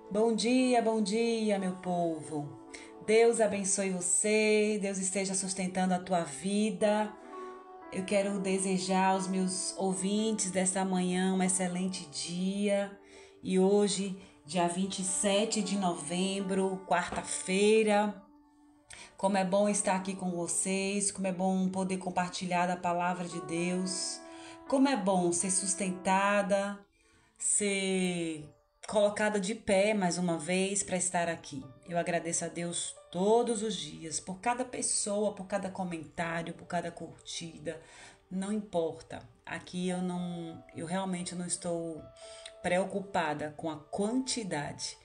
Bom dia, meu povo. Deus abençoe você, Deus esteja sustentando a tua vida. Eu quero desejar aos meus ouvintes desta manhã um excelente dia. E hoje, dia 27 de novembro, quarta-feira, como é bom estar aqui com vocês, como é bom poder compartilhar a palavra de Deus, como é bom ser sustentada, ser colocada de pé mais uma vez para estar aqui. Eu agradeço a Deus todos os dias por cada pessoa, por cada comentário, por cada curtida. Não importa. Aqui eu realmente não estou preocupada com a quantidade,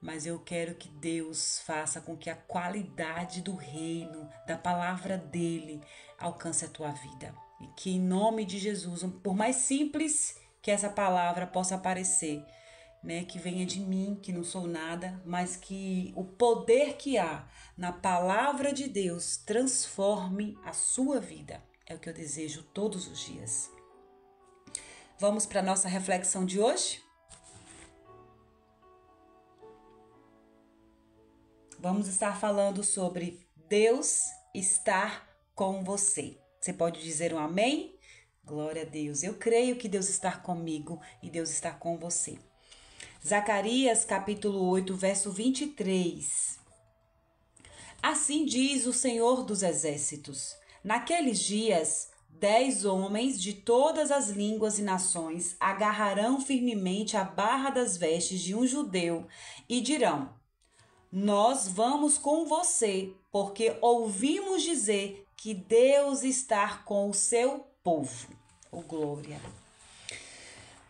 mas eu quero que Deus faça com que a qualidade do reino, da palavra dele, alcance a tua vida. E que em nome de Jesus, por mais simples que essa palavra possa parecer, né, que venha de mim, que não sou nada, mas que o poder que há na palavra de Deus transforme a sua vida. É o que eu desejo todos os dias. Vamos para a nossa reflexão de hoje? Vamos estar falando sobre Deus estar com você. Você pode dizer um amém? Glória a Deus. Eu creio que Deus está comigo e Deus está com você. Zacarias capítulo 8, verso 23. Assim diz o Senhor dos Exércitos: naqueles dias, 10 homens de todas as línguas e nações agarrarão firmemente a barra das vestes de um judeu e dirão: nós vamos com você, porque ouvimos dizer que Deus está com o seu povo. Oh, glória!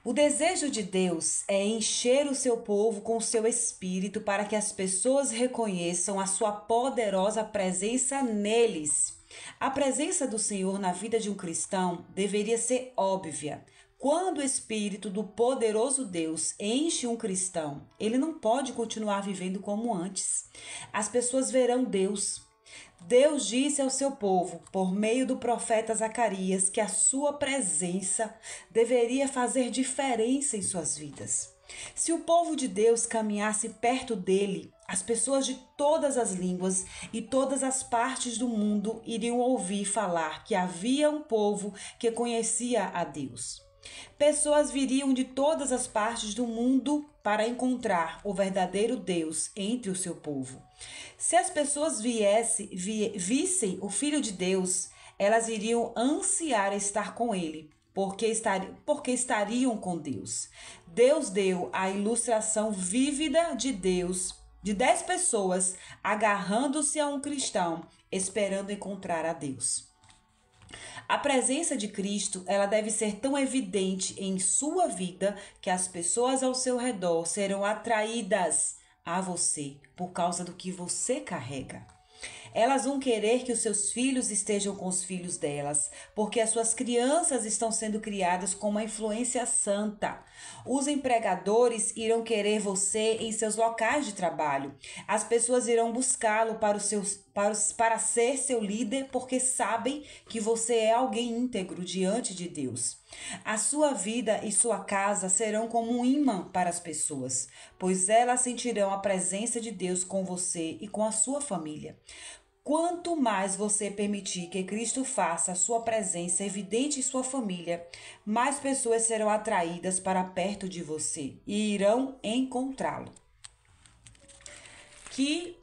O desejo de Deus é encher o seu povo com o seu espírito para que as pessoas reconheçam a sua poderosa presença neles. A presença do Senhor na vida de um cristão deveria ser óbvia. Quando o espírito do poderoso Deus enche um cristão, ele não pode continuar vivendo como antes. As pessoas verão Deus. Deus disse ao seu povo, por meio do profeta Zacarias, que a sua presença deveria fazer diferença em suas vidas. Se o povo de Deus caminhasse perto dele, as pessoas de todas as línguas e todas as partes do mundo iriam ouvir falar que havia um povo que conhecia a Deus. Pessoas viriam de todas as partes do mundo para encontrar o verdadeiro Deus entre o seu povo. Se as pessoas vissem o Filho de Deus, elas iriam ansiar estar com ele, porque estariam com Deus. Deus deu a ilustração vívida de Deus, de 10 pessoas agarrando-se a um cristão, esperando encontrar a Deus. A presença de Cristo, ela deve ser tão evidente em sua vida que as pessoas ao seu redor serão atraídas a você por causa do que você carrega. Elas vão querer que os seus filhos estejam com os filhos delas, porque as suas crianças estão sendo criadas com uma influência santa. Os empregadores irão querer você em seus locais de trabalho. As pessoas irão buscá-lo para ser seu líder, porque sabem que você é alguém íntegro diante de Deus. A sua vida e sua casa serão como um imã para as pessoas, pois elas sentirão a presença de Deus com você e com a sua família. Quanto mais você permitir que Cristo faça a sua presença evidente em sua família, mais pessoas serão atraídas para perto de você e irão encontrá-lo. Que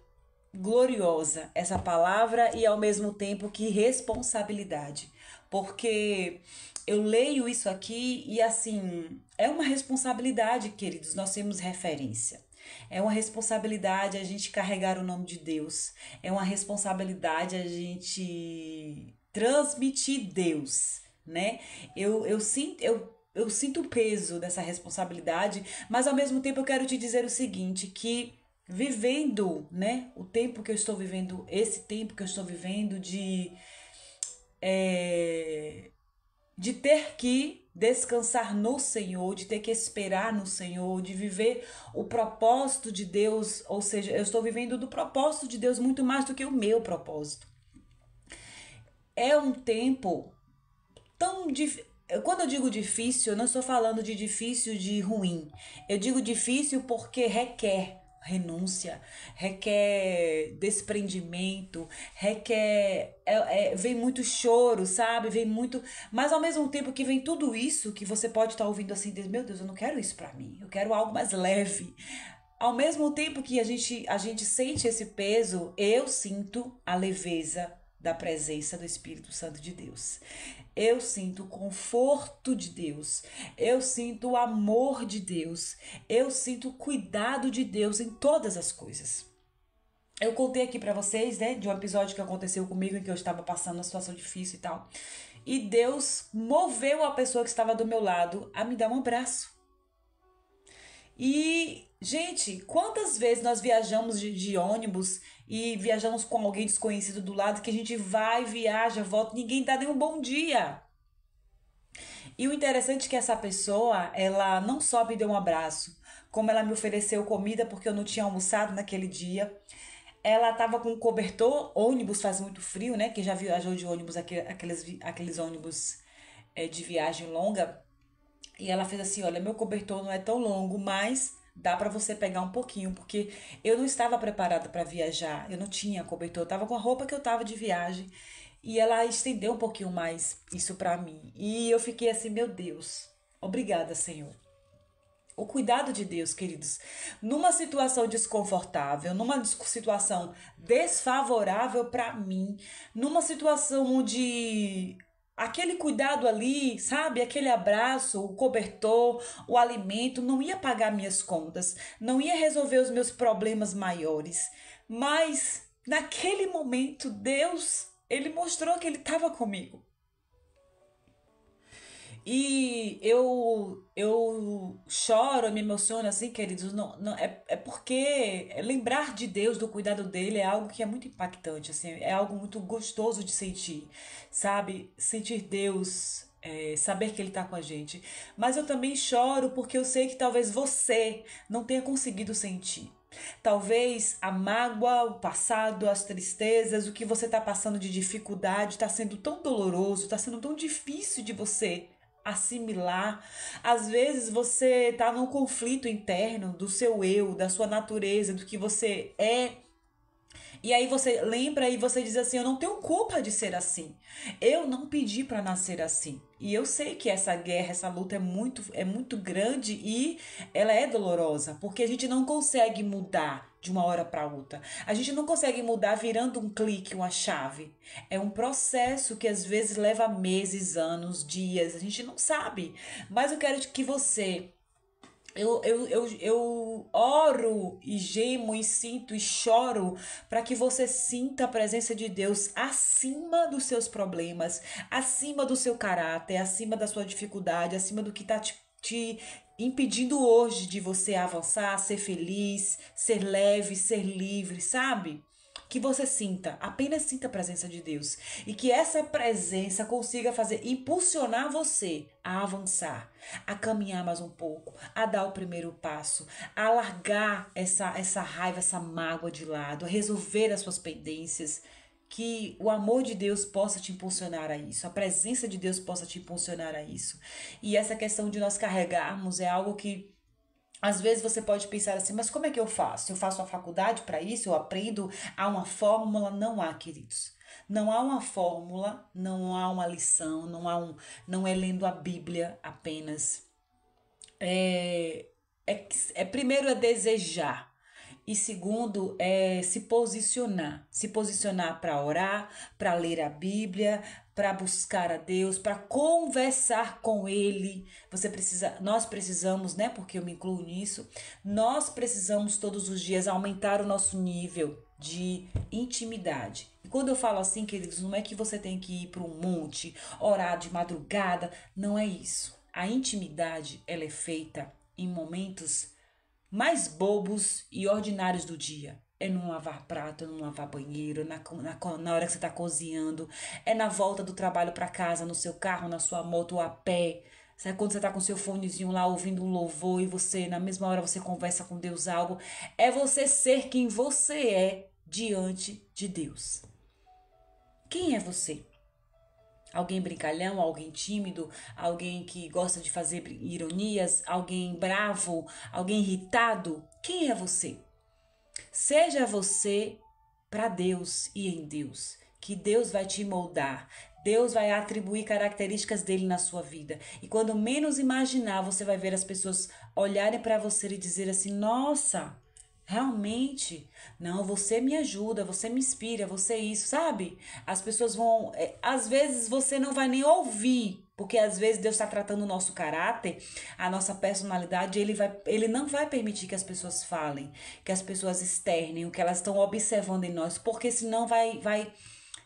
gloriosa essa palavra e ao mesmo tempo que responsabilidade, porque eu leio isso aqui e assim, é uma responsabilidade, queridos, nós temos referência. É uma responsabilidade a gente carregar o nome de Deus. É uma responsabilidade a gente transmitir Deus, né? Eu sinto o peso dessa responsabilidade, mas ao mesmo tempo eu quero te dizer o seguinte, que vivendo, né, o tempo que eu estou vivendo, esse tempo que eu estou vivendo de ter que descansar no Senhor, de ter que esperar no Senhor, de viver o propósito de Deus, ou seja, eu estou vivendo do propósito de Deus muito mais do que o meu propósito. É um tempo tão difícil. Quando eu digo difícil, eu não estou falando de difícil de ruim. Eu digo difícil porque requer renúncia, requer desprendimento, requer. Vem muito choro, sabe? Vem muito. Mas ao mesmo tempo que vem tudo isso, que você pode estar ouvindo assim, meu Deus, eu não quero isso pra mim. Eu quero algo mais leve. Ao mesmo tempo que a gente sente esse peso, eu sinto a leveza da presença do Espírito Santo de Deus. Eu sinto o conforto de Deus. Eu sinto o amor de Deus. Eu sinto o cuidado de Deus em todas as coisas. Eu contei aqui pra vocês, né, de um episódio que aconteceu comigo em que eu estava passando uma situação difícil e tal. E Deus moveu a pessoa que estava do meu lado a me dar um abraço. E, gente, quantas vezes nós viajamos de ônibus e viajamos com alguém desconhecido do lado que a gente vai, viaja, volta, ninguém dá nem um bom dia. E o interessante é que essa pessoa, ela não só me deu um abraço, como ela me ofereceu comida porque eu não tinha almoçado naquele dia. Ela tava com um cobertor, ônibus faz muito frio, né? Quem já viajou de ônibus, aqueles ônibus de viagem longa. E ela fez assim: olha, meu cobertor não é tão longo, mas dá pra você pegar um pouquinho, porque eu não estava preparada pra viajar, eu não tinha cobertor, eu tava com a roupa que eu tava de viagem. E ela estendeu um pouquinho mais isso pra mim. E eu fiquei assim: meu Deus, obrigada, Senhor. O cuidado de Deus, queridos, numa situação desconfortável, numa situação desfavorável para mim, numa situação onde aquele cuidado ali, sabe, aquele abraço, o cobertor, o alimento não ia pagar minhas contas, não ia resolver os meus problemas maiores, mas naquele momento Deus, ele mostrou que ele estava comigo. E eu choro, eu me emociono assim, queridos. Não, não, é porque lembrar de Deus, do cuidado dele, é algo que é muito impactante, assim, é algo muito gostoso de sentir, sabe? Sentir Deus, saber que ele tá com a gente. Mas eu também choro porque eu sei que talvez você não tenha conseguido sentir. Talvez a mágoa, o passado, as tristezas, o que você está passando de dificuldade está sendo tão doloroso, está sendo tão difícil de você assimilar. Às vezes você está num conflito interno do seu eu, da sua natureza, do que você é. E aí você lembra e você diz assim: eu não tenho culpa de ser assim. Eu não pedi para nascer assim. E eu sei que essa guerra, essa luta é muito grande e ela é dolorosa, porque a gente não consegue mudar de uma hora para outra. A gente não consegue mudar virando um clique, uma chave. É um processo que às vezes leva meses, anos, dias, a gente não sabe. Mas eu quero que você eu oro e gemo e sinto e choro para que você sinta a presença de Deus acima dos seus problemas, acima do seu caráter, acima da sua dificuldade, acima do que está te impedindo hoje de você avançar, ser feliz, ser leve, ser livre, sabe? Que você sinta, apenas sinta a presença de Deus e que essa presença consiga fazer impulsionar você a avançar, a caminhar mais um pouco, a dar o primeiro passo, a largar essa raiva, essa mágoa de lado, a resolver as suas pendências. Que o amor de Deus possa te impulsionar a isso, a presença de Deus possa te impulsionar a isso. E essa questão de nós carregarmos é algo que às vezes você pode pensar assim: mas como é que eu faço? Eu faço a faculdade para isso? Eu aprendo? Há uma fórmula? Não há, queridos. Não há uma fórmula, não há uma lição, não é lendo a Bíblia apenas. Primeiro é desejar. E segundo é se posicionar. Se posicionar para orar, para ler a Bíblia, para buscar a Deus, para conversar com Ele. Nós precisamos, né? Porque eu me incluo nisso. Nós precisamos todos os dias aumentar o nosso nível de intimidade. E quando eu falo assim, queridos, não é que você tem que ir para um monte, orar de madrugada. Não é isso. A intimidade, ela é feita em momentos mais bobos e ordinários do dia. É não lavar prato, é não lavar banheiro, na hora que você está cozinhando, é na volta do trabalho para casa, no seu carro, na sua moto ou a pé. Sabe quando você está com seu fonezinho lá ouvindo um louvor e você, na mesma hora, você conversa com Deus algo? É você ser quem você é diante de Deus. Quem é você? Alguém brincalhão, alguém tímido, alguém que gosta de fazer ironias, alguém bravo, alguém irritado? Quem é você? Seja você para Deus e em Deus, que Deus vai te moldar. Deus vai atribuir características dele na sua vida. E quando menos imaginar, você vai ver as pessoas olharem para você e dizer assim: nossa, realmente, não, você me ajuda, você me inspira, você é isso, sabe? As pessoas vão, às vezes você não vai nem ouvir, porque às vezes Deus está tratando o nosso caráter, a nossa personalidade, ele não vai permitir que as pessoas falem, que as pessoas externem o que elas estão observando em nós, porque senão vai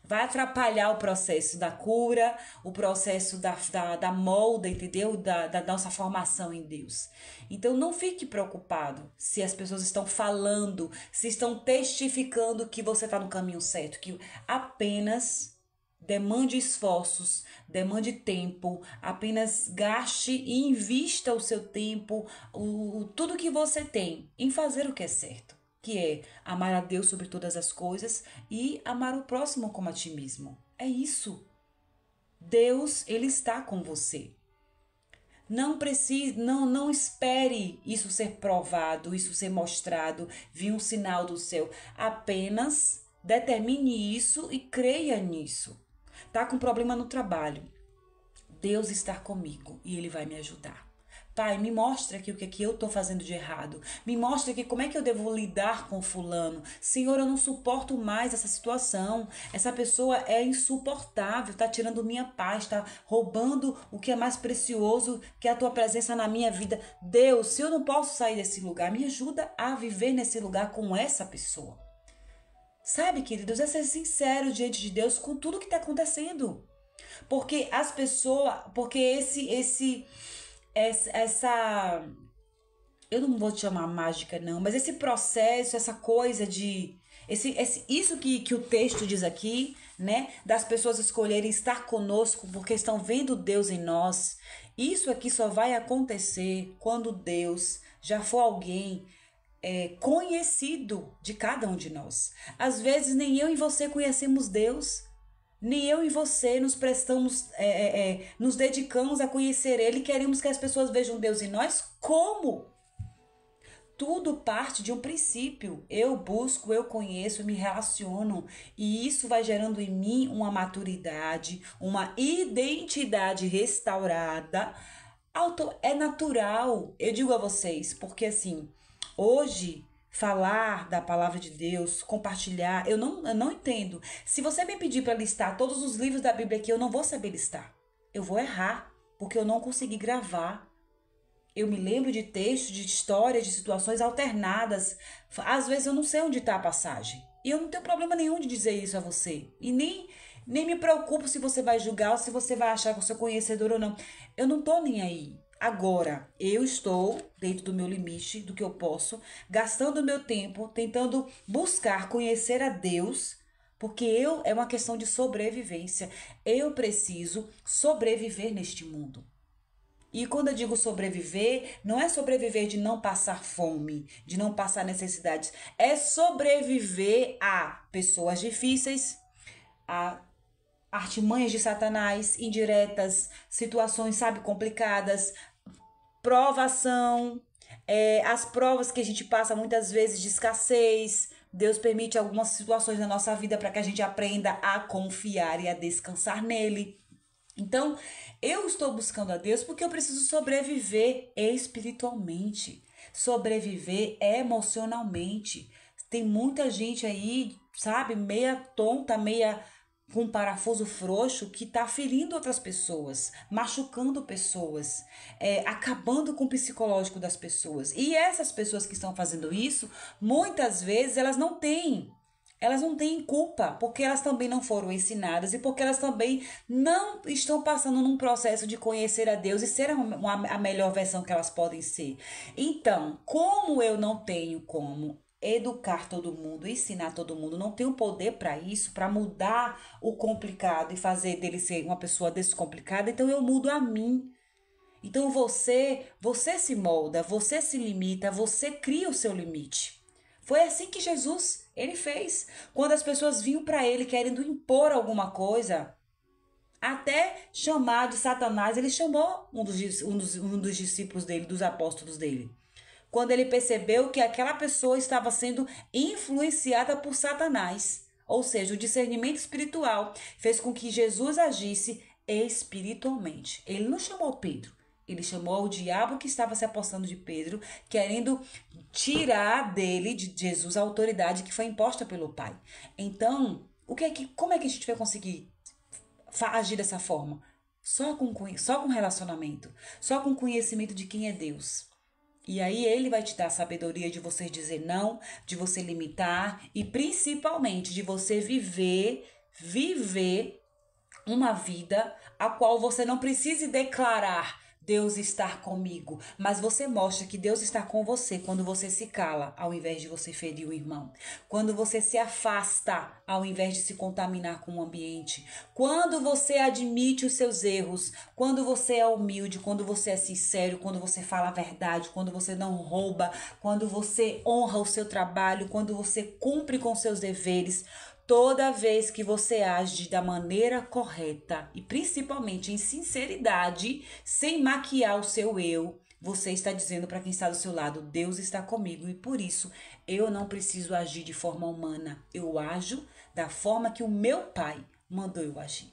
atrapalhar o processo da cura, o processo da molda, entendeu? Da nossa formação em Deus. Então não fique preocupado se as pessoas estão falando, se estão testificando que você está no caminho certo, que apenas demande esforços, demande tempo, apenas gaste e invista o seu tempo, tudo que você tem em fazer o que é certo, que é amar a Deus sobre todas as coisas e amar o próximo como a ti mesmo. É isso. Deus, ele está com você. Não espere isso ser provado, isso ser mostrado, vir um sinal do céu. Apenas determine isso e creia nisso. Tá com problema no trabalho? Deus está comigo e ele vai me ajudar. Pai, me mostra aqui o que eu estou fazendo de errado. Me mostra aqui como é que eu devo lidar com fulano. Senhor, eu não suporto mais essa situação. Essa pessoa é insuportável, está tirando minha paz, está roubando o que é mais precioso, que é a tua presença na minha vida. Deus, se eu não posso sair desse lugar, me ajuda a viver nesse lugar com essa pessoa. Sabe, queridos, é ser sincero diante de Deus com tudo que está acontecendo. Porque as pessoas, porque essa, eu não vou te chamar mágica não, mas esse processo, essa coisa de, isso que o texto diz aqui, né, das pessoas escolherem estar conosco porque estão vendo Deus em nós, isso aqui só vai acontecer quando Deus já for alguém conhecido de cada um de nós. Às vezes nem eu e você conhecemos Deus, nem eu e você nos prestamos, nos dedicamos a conhecer Ele e queremos que as pessoas vejam Deus em nós. Como? Tudo parte de um princípio. Eu busco, eu conheço, eu me relaciono. E isso vai gerando em mim uma maturidade, uma identidade restaurada. É natural. Eu digo a vocês, porque assim, hoje falar da palavra de Deus, compartilhar, eu não entendo. Se você me pedir para listar todos os livros da Bíblia aqui, eu não vou saber listar. Eu vou errar, porque eu não consegui gravar. Eu me lembro de textos, de histórias, de situações alternadas. Às vezes eu não sei onde está a passagem. E eu não tenho problema nenhum de dizer isso a você. E nem me preocupo se você vai julgar ou se você vai achar que eu sou conhecedor ou não. Eu não tô nem aí. Agora, eu estou dentro do meu limite, do que eu posso, gastando meu tempo, tentando buscar conhecer a Deus, porque é uma questão de sobrevivência. Eu preciso sobreviver neste mundo. E quando eu digo sobreviver, não é sobreviver de não passar fome, de não passar necessidades. É sobreviver a pessoas difíceis, a artimanhas de Satanás, indiretas, situações, sabe, complicadas, provação, as provas que a gente passa muitas vezes de escassez. Deus permite algumas situações na nossa vida para que a gente aprenda a confiar e a descansar nele. Então, eu estou buscando a Deus porque eu preciso sobreviver espiritualmente, sobreviver emocionalmente. Tem muita gente aí, sabe, meia tonta, meia com um parafuso frouxo que está ferindo outras pessoas, machucando pessoas, acabando com o psicológico das pessoas. E essas pessoas que estão fazendo isso, muitas vezes elas não têm culpa, porque elas também não foram ensinadas e porque elas também não estão passando num processo de conhecer a Deus e ser a melhor versão que elas podem ser. Então, como eu não tenho como educar todo mundo, ensinar todo mundo, não tenho poder para isso, para mudar o complicado e fazer dele ser uma pessoa descomplicada, então eu mudo a mim. Então você se molda, você se limita, você cria o seu limite. Foi assim que Jesus, ele fez. Quando as pessoas vinham para ele querendo impor alguma coisa, Até chamar de Satanás, ele chamou um dos discípulos dele, dos apóstolos dele. Quando ele percebeu que aquela pessoa estava sendo influenciada por Satanás. Ou seja, o discernimento espiritual fez com que Jesus agisse espiritualmente. Ele não chamou Pedro. Ele chamou o diabo que estava se apossando de Pedro, querendo tirar dele, de Jesus, a autoridade que foi imposta pelo Pai. Então, como é que a gente vai conseguir agir dessa forma? Só com relacionamento, só com conhecimento de quem é Deus. E aí ele vai te dar a sabedoria de você dizer não, de você limitar e principalmente de você viver uma vida a qual você não precise declarar Deus estar comigo, mas você mostra que Deus está com você quando você se cala, ao invés de você ferir o irmão. Quando você se afasta, ao invés de se contaminar com o ambiente. Quando você admite os seus erros, quando você é humilde, quando você é sincero, quando você fala a verdade, quando você não rouba, quando você honra o seu trabalho, quando você cumpre com seus deveres. Toda vez que você age da maneira correta e principalmente em sinceridade, sem maquiar o seu eu, você está dizendo para quem está do seu lado, Deus está comigo e por isso eu não preciso agir de forma humana. Eu ajo da forma que o meu Pai mandou eu agir.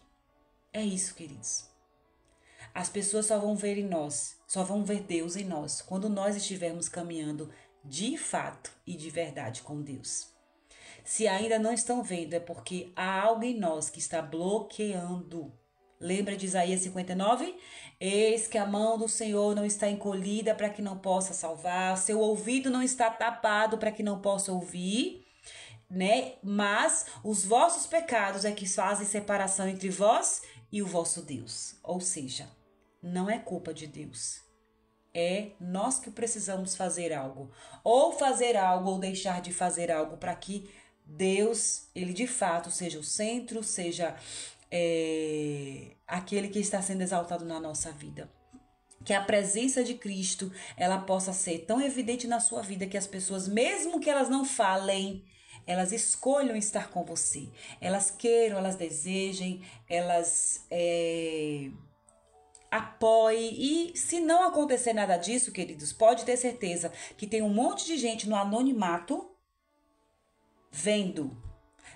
É isso, queridos. As pessoas só vão ver em nós, só vão ver Deus em nós, quando nós estivermos caminhando de fato e de verdade com Deus. Se ainda não estão vendo, é porque há algo em nós que está bloqueando. Lembra de Isaías 59? Eis que a mão do Senhor não está encolhida para que não possa salvar, seu ouvido não está tapado para que não possa ouvir, né? Mas os vossos pecados é que fazem separação entre vós e o vosso Deus. Ou seja, não é culpa de Deus. É nós que precisamos fazer algo. Ou fazer algo ou deixar de fazer algo para que Deus, ele de fato seja o centro, seja aquele que está sendo exaltado na nossa vida. Que a presença de Cristo, ela possa ser tão evidente na sua vida que as pessoas, mesmo que elas não falem, elas escolham estar com você. Elas queiram, elas desejem, elas apoiem. E se não acontecer nada disso, queridos, pode ter certeza que tem um monte de gente no anonimato vendo.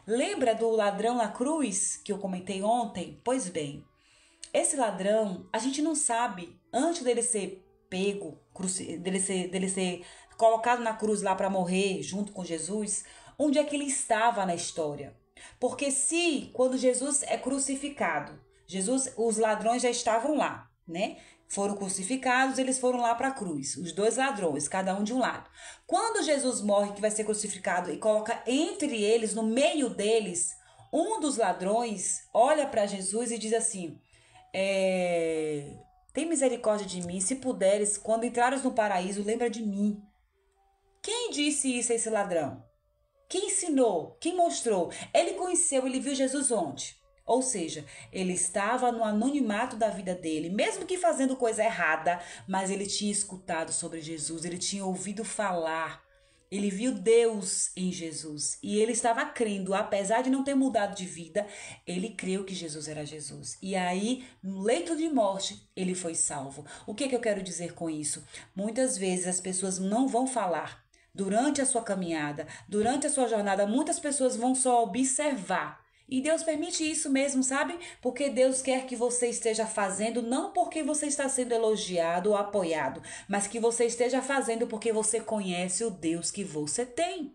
Lembra do ladrão na cruz que eu comentei ontem? Pois bem, esse ladrão, a gente não sabe, antes dele ser pego, dele ser colocado na cruz lá para morrer junto com Jesus, onde é que ele estava na história? Porque se, quando Jesus é crucificado, os ladrões já estavam lá, né? Foram crucificados, eles foram lá para a cruz, os dois ladrões, cada um de um lado. Quando Jesus morre, que vai ser crucificado, e coloca entre eles, no meio deles, um dos ladrões olha para Jesus e diz assim: tem misericórdia de mim, se puderes, quando entrares no paraíso, lembra de mim. Quem disse isso a esse ladrão? Quem ensinou? Quem mostrou? Ele conheceu, ele viu Jesus onde? Ou seja, ele estava no anonimato da vida dele, mesmo que fazendo coisa errada, mas ele tinha escutado sobre Jesus, ele tinha ouvido falar, ele viu Deus em Jesus e ele estava crendo, apesar de não ter mudado de vida, ele creu que Jesus era Jesus. E aí, no leito de morte, ele foi salvo. O que eu quero dizer com isso? Muitas vezes as pessoas não vão falar. Durante a sua caminhada, durante a sua jornada, muitas pessoas vão só observar. E Deus permite isso mesmo, sabe? Porque Deus quer que você esteja fazendo não porque você está sendo elogiado ou apoiado, mas que você esteja fazendo porque você conhece o Deus que você tem.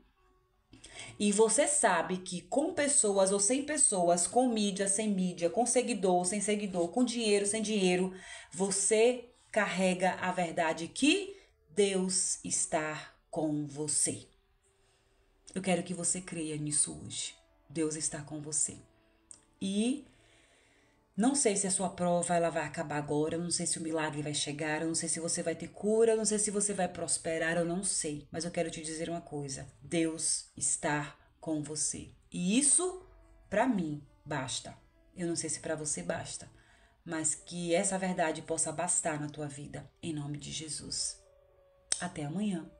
E você sabe que com pessoas ou sem pessoas, com mídia, sem mídia, com seguidor, sem seguidor, com dinheiro, sem dinheiro, você carrega a verdade que Deus está com você. Eu quero que você creia nisso hoje. Deus está com você. E não sei se a sua prova ela vai acabar agora, eu não sei se o milagre vai chegar, eu não sei se você vai ter cura, eu não sei se você vai prosperar, eu não sei. Mas eu quero te dizer uma coisa. Deus está com você. E isso, para mim, basta. Eu não sei se para você basta, mas que essa verdade possa bastar na tua vida. Em nome de Jesus. Até amanhã.